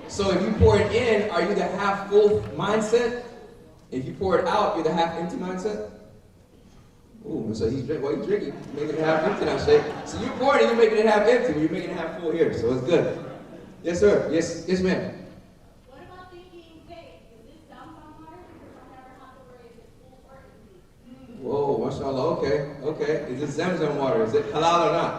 So if you pour it in, are you the half full mindset? If you pour it out, you're the half empty mindset? Ooh, so he's drinking. Well, he's drinking, making it half empty now, Shay. So you pour it and you're making it half empty, but you're making it half full here. So it's good. Yes, sir. Yes, ma'am. What about thinking, hey, is this Zamzam water? Because I never have to worry if it's full or empty. Whoa, mashallah. Okay. Is this Zamzam water? Is it halal or not?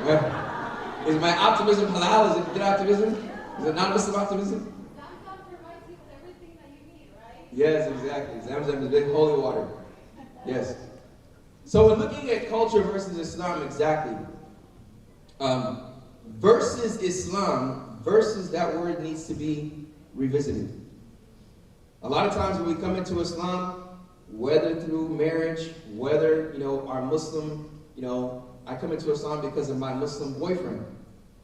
Well, is my optimism halal? Is it good optimism? Is it non-Muslim optimism? Zamzam provides you with everything that you need, right? Yes, exactly. Zamzam is big holy water. Yes. So we're looking at culture versus Islam exactly. Versus Islam, versus that word needs to be revisited. A lot of times when we come into Islam, whether through marriage, whether, our Muslim, I come into Islam because of my Muslim boyfriend.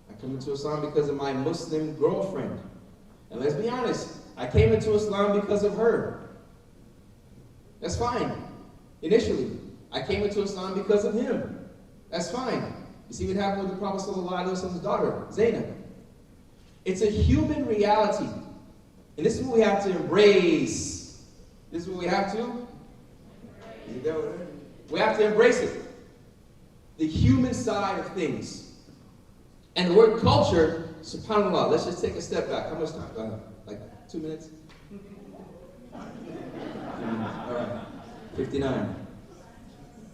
I come into Islam because of my Muslim girlfriend. And let's be honest, I came into Islam because of her. That's fine. Initially, I came into Islam because of him. That's fine. You see what happened with the Prophet ﷺ's daughter, Zainab. It's a human reality. And this is what we have to embrace. This is what we have to? We have to embrace it. The human side of things. And the word culture, subhanAllah, let's just take a step back. How much time? Like 2 minutes? All right. 59.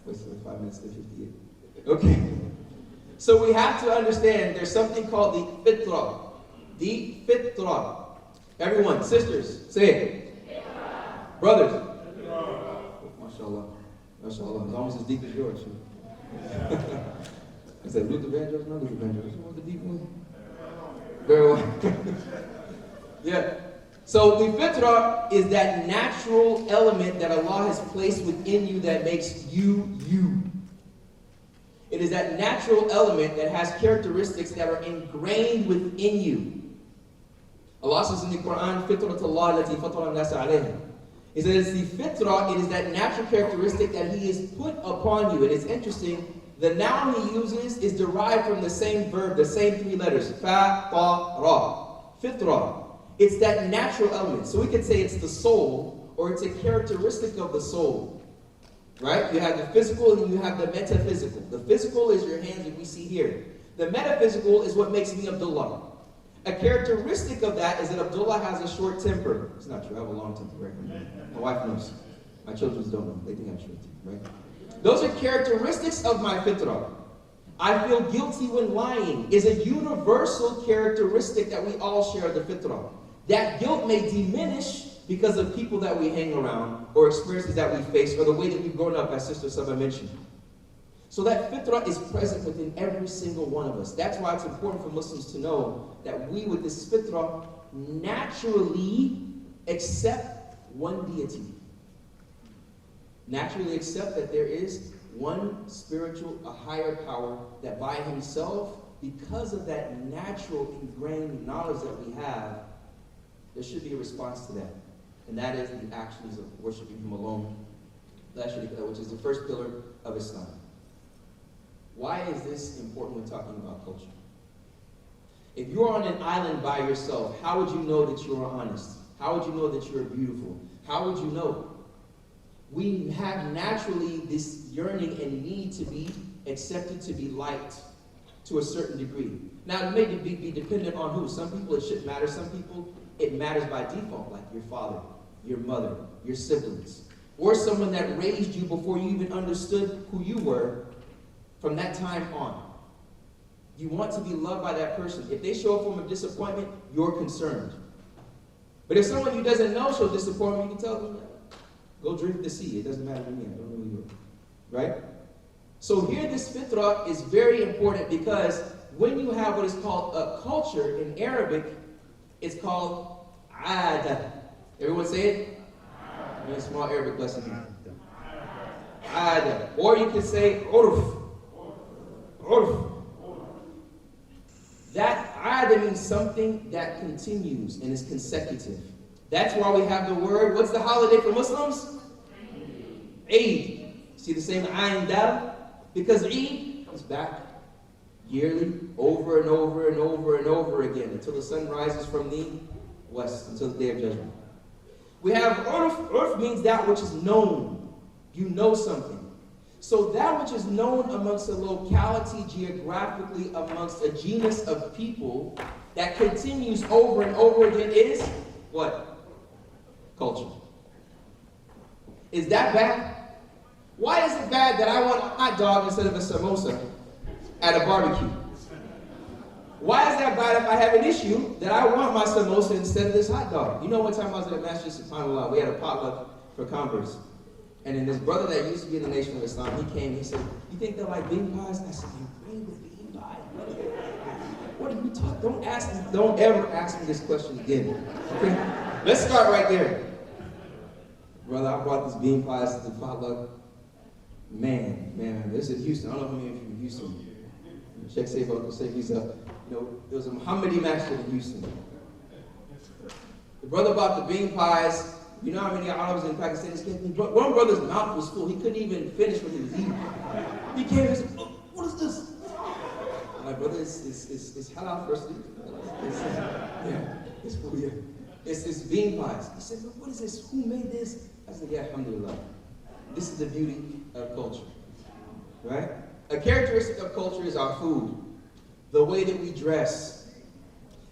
Wait, 5 minutes to 58. Okay. So we have to understand there's something called the fitra. The fitra. Everyone, sisters, say it. Brothers. MashaAllah. MashaAllah. It's almost as deep as yours. Is that Luther Vandross? No, Luther Vandross. What was the deep one? Very well. Yeah. So the fitra is that natural element that Allah has placed within you that makes you, you. It is that natural element that has characteristics that are ingrained within you. Allah says in the Quran, Fitratullah allati fatara an-nasa alayha. He says the fitra, it is that natural characteristic that He has put upon you. And it's interesting, the noun He uses is derived from the same verb, the same 3 letters. Fa, ta, ra. Fitra. It's that natural element. So we could say it's the soul, or it's a characteristic of the soul. Right? You have the physical and you have the metaphysical. The physical is your hands that we see here. The metaphysical is what makes me Abdullah. A characteristic of that is that Abdullah has a short temper. It's not true. I have a long temper, right? My wife knows. My children don't know. They think I have short temper, right? Those are characteristics of my fitrah. I feel guilty when lying is a universal characteristic that we all share the fitrah. That guilt may diminish because of people that we hang around or experiences that we face or the way that we've grown up, as Sister Saba mentioned. So that fitrah is present within every single one of us. That's why it's important for Muslims to know that we, with this fitrah, naturally accept one deity. Naturally accept that there is one spiritual, a higher power that by himself, because of that natural ingrained knowledge that we have, there should be a response to that. And that is the actions of worshiping him alone, which is the first pillar of Islam. Why is this important when talking about culture? If you're on an island by yourself, how would you know that you're honest? How would you know that you're beautiful? How would you know? We have naturally this yearning and need to be accepted, to be liked to a certain degree. Now, it may be dependent on who. Some people it shouldn't matter. Some people it matters by default, like your father, your mother, your siblings, or someone that raised you before you even understood who you were. From that time on, you want to be loved by that person. If they show a form of disappointment, you're concerned. But if someone who doesn't know shows disappointment, you can tell them, go drink the sea. It doesn't matter to me. I don't know who you are. Right? So here, this fitrah is very important because when you have what is called a culture in Arabic, it's called ada. Everyone say it? A small Arabic lesson. Ada. Or you can say urf. Urf. That ada means something that continues and is consecutive. That's why we have the word, what's the holiday for Muslims? Eid. See the same ayn dal? Because Eid comes back yearly, over and over and over and over again, until the sun rises from the west, until the day of judgment. We have urf. Urf means that which is known. You know something. So that which is known amongst a locality, geographically, amongst a genus of people, that continues over and over again is what? Culture. Is that bad? Why is it bad that I want a hot dog instead of a samosa at a barbecue? Why is that bad if I have an issue that I want my samosa instead of this hot dog? You know, one time I was at Masjid Subhanallah, we had a potluck for converts. And then this brother that used to be in the Nation of Islam, he came, he said, you think they're like bean pies? I said, you bring the bean pie? What are you talking? Don't ever ask me this question again. Okay? Let's start right there. Brother, I brought this bean pies to the potluck. Man, this is Houston. I don't know how many of you from Houston. Check safe Uncle Safe, he's up. You know, it was a Muhammadi masjid in Houston. The brother bought the bean pies. You know how many Arabs in Pakistan escaped me? One brother's mouth was full. He couldn't even finish what he was eating. He came and said, oh, what is this? I'm like, brother, it's halal first. It's food, yeah. It's bean pies. He said, what is this? Who made this? I said, yeah, alhamdulillah. This is the beauty of culture, right? A characteristic of culture is our food, the way that we dress.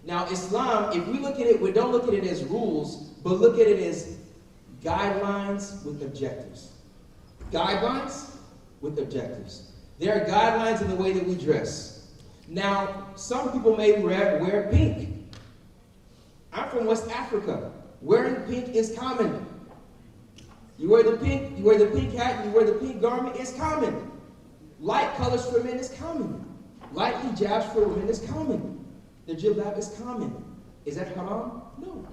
Now, Islam, if we look at it, we don't look at it as rules, but look at it as guidelines with objectives. Guidelines with objectives. There are guidelines in the way that we dress. Now, some people may wear pink. I'm from West Africa. Wearing pink is common. You wear the pink hat, you wear the pink garment, it's common. Light colors for men is common. Light hijabs for women is common. The jilbab is common. Is that haram? No.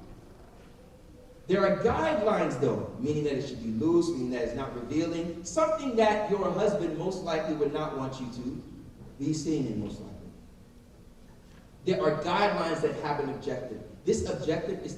There are guidelines though, meaning that it should be loose, meaning that it's not revealing, something that your husband most likely would not want you to be seen in most likely. There are guidelines that have an objective. This objective is to